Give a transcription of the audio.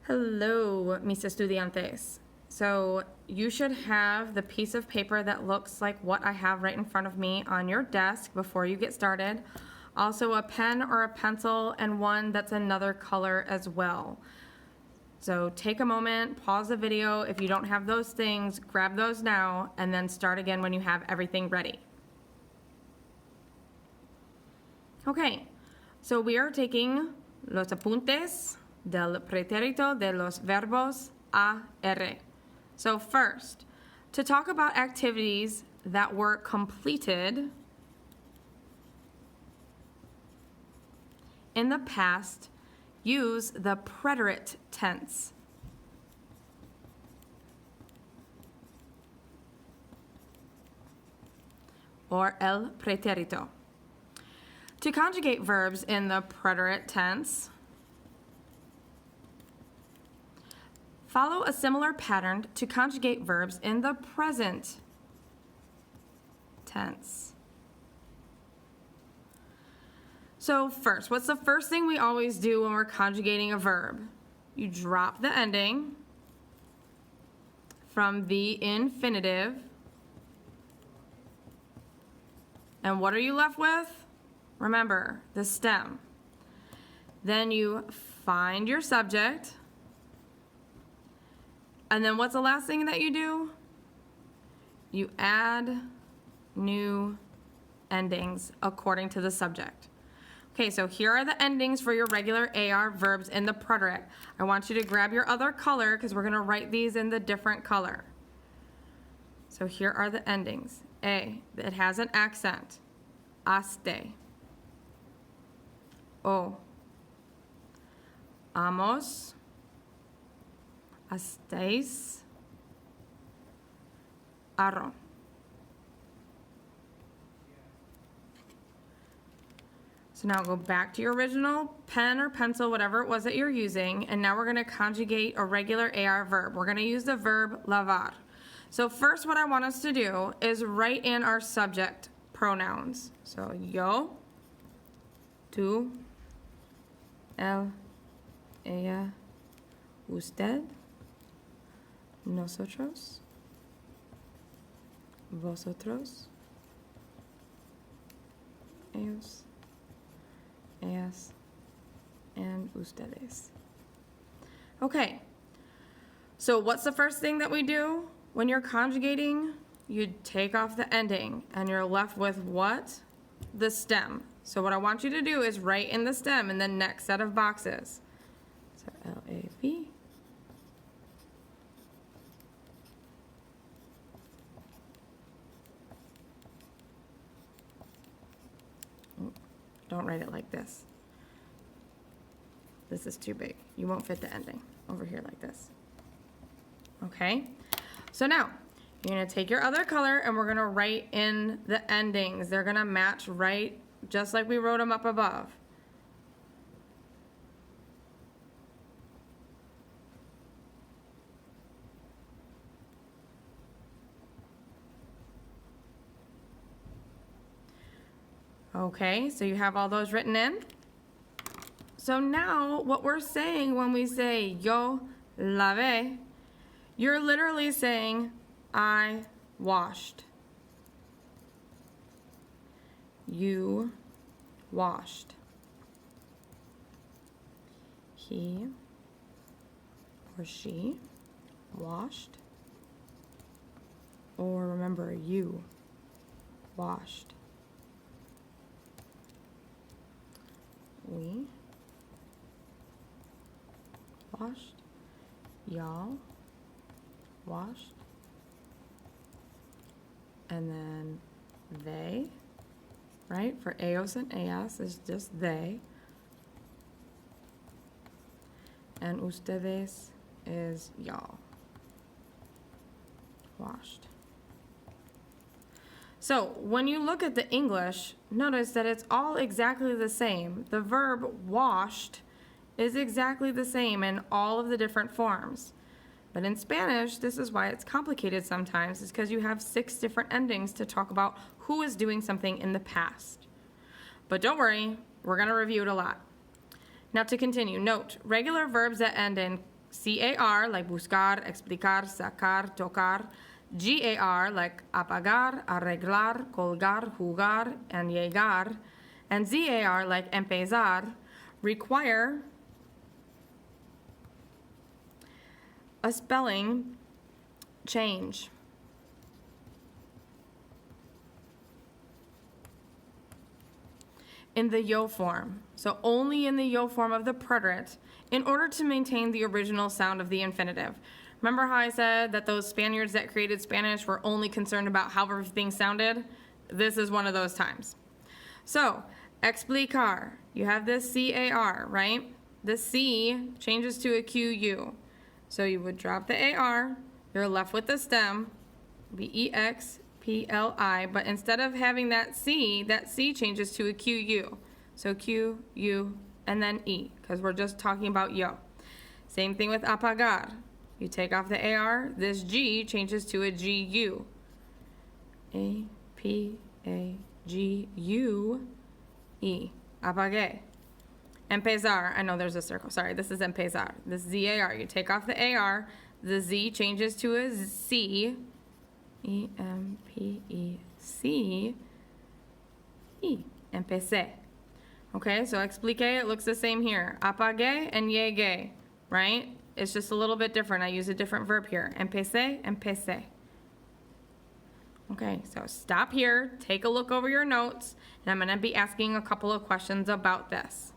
Hello, mis estudiantes. So you should have the piece of paper that looks like what I have right in front of me on your desk before you get started. Also a pen or a pencil and one that's another color as well. So take a moment, pause the video. If you don't have those things, grab those now and then start again when you have everything ready. Okay, so we are taking los apuntes del pretérito de los verbos a r. So first, to talk about activities that were completed in the past, use the preterite tense. Or el pretérito. To conjugate verbs in the preterite tense, follow a similar pattern to conjugate verbs in the present tense. So first, what's the first thing we always do when we're conjugating a verb? You drop the ending from the infinitive. And what are you left with? Remember, the stem. Then you find your subject. And then what's the last thing that you do? You add new endings according to the subject. Okay, so here are the endings for your regular AR verbs in the preterite. I want you to grab your other color because we're going to write these in the different color. So here are the endings. A, it has an accent. Aste. O. Amos. Astéis. Arro. So now go back to your original pen or pencil, whatever it was that you're using, and now we're going to conjugate a regular AR verb. We're going to use the verb lavar. So first what I want us to do is write in our subject pronouns. So yo, tú, él, ella, usted, nosotros, vosotros, ellos, ellas, and ustedes. Okay, so what's the first thing that we do when you're conjugating? You take off the ending and you're left with what? The stem. So what I want you to do is write in the stem in the next set of boxes. So L-A-V. Don't write it like this. This is too big. You won't fit the ending over here like this. Okay? So now, you're going to take your other color and we're going to write in the endings. They're going to match right just like we wrote them up above. Okay, so you have all those written in. So now what we're saying when we say yo lavé, you're literally saying I washed. You washed. He or she washed. Or remember, you washed. We washed. Y'all washed. And then they, right? For ellos and ellas is just they. And ustedes is y'all. Washed. So when you look at the English, notice that it's all exactly the same. The verb washed is exactly the same in all of the different forms. But in Spanish, this is why it's complicated sometimes, is because you have 6 different endings to talk about who is doing something in the past. But don't worry, we're going to review it a lot. Now to continue, note, regular verbs that end in C-A-R, like buscar, explicar, sacar, tocar. G-A-R, like apagar, arreglar, colgar, jugar, and llegar. And Z-A-R, like empezar, require a spelling change. In the yo form, so only in the yo form of the preterite, in order to maintain the original sound of the infinitive. Remember how I said that those Spaniards that created Spanish were only concerned about how everything sounded? This is one of those times. So, explicar, you have this C-A-R, right? The C changes to a Q-U. So you would drop the A-R, you're left with the stem, B-E-X-P-L-I, but instead of having that C changes to a Q-U. So Q-U, and then E, because we're just talking about yo. Same thing with apagar. You take off the AR, this G changes to a G-U. A-P-A-G-U-E. Apagué. Empezar. I know there's a circle. Sorry, this is empezar. This Z-A-R. You take off the A-R, the Z changes to a C. E-M-P-E-C-E. Empecé. Okay, so expliqué, it looks the same here. Apagué and llegué, right? It's just a little bit different. I use a different verb here. Empecé, empecé. Okay, so stop here, take a look over your notes, and I'm going to be asking a couple of questions about this.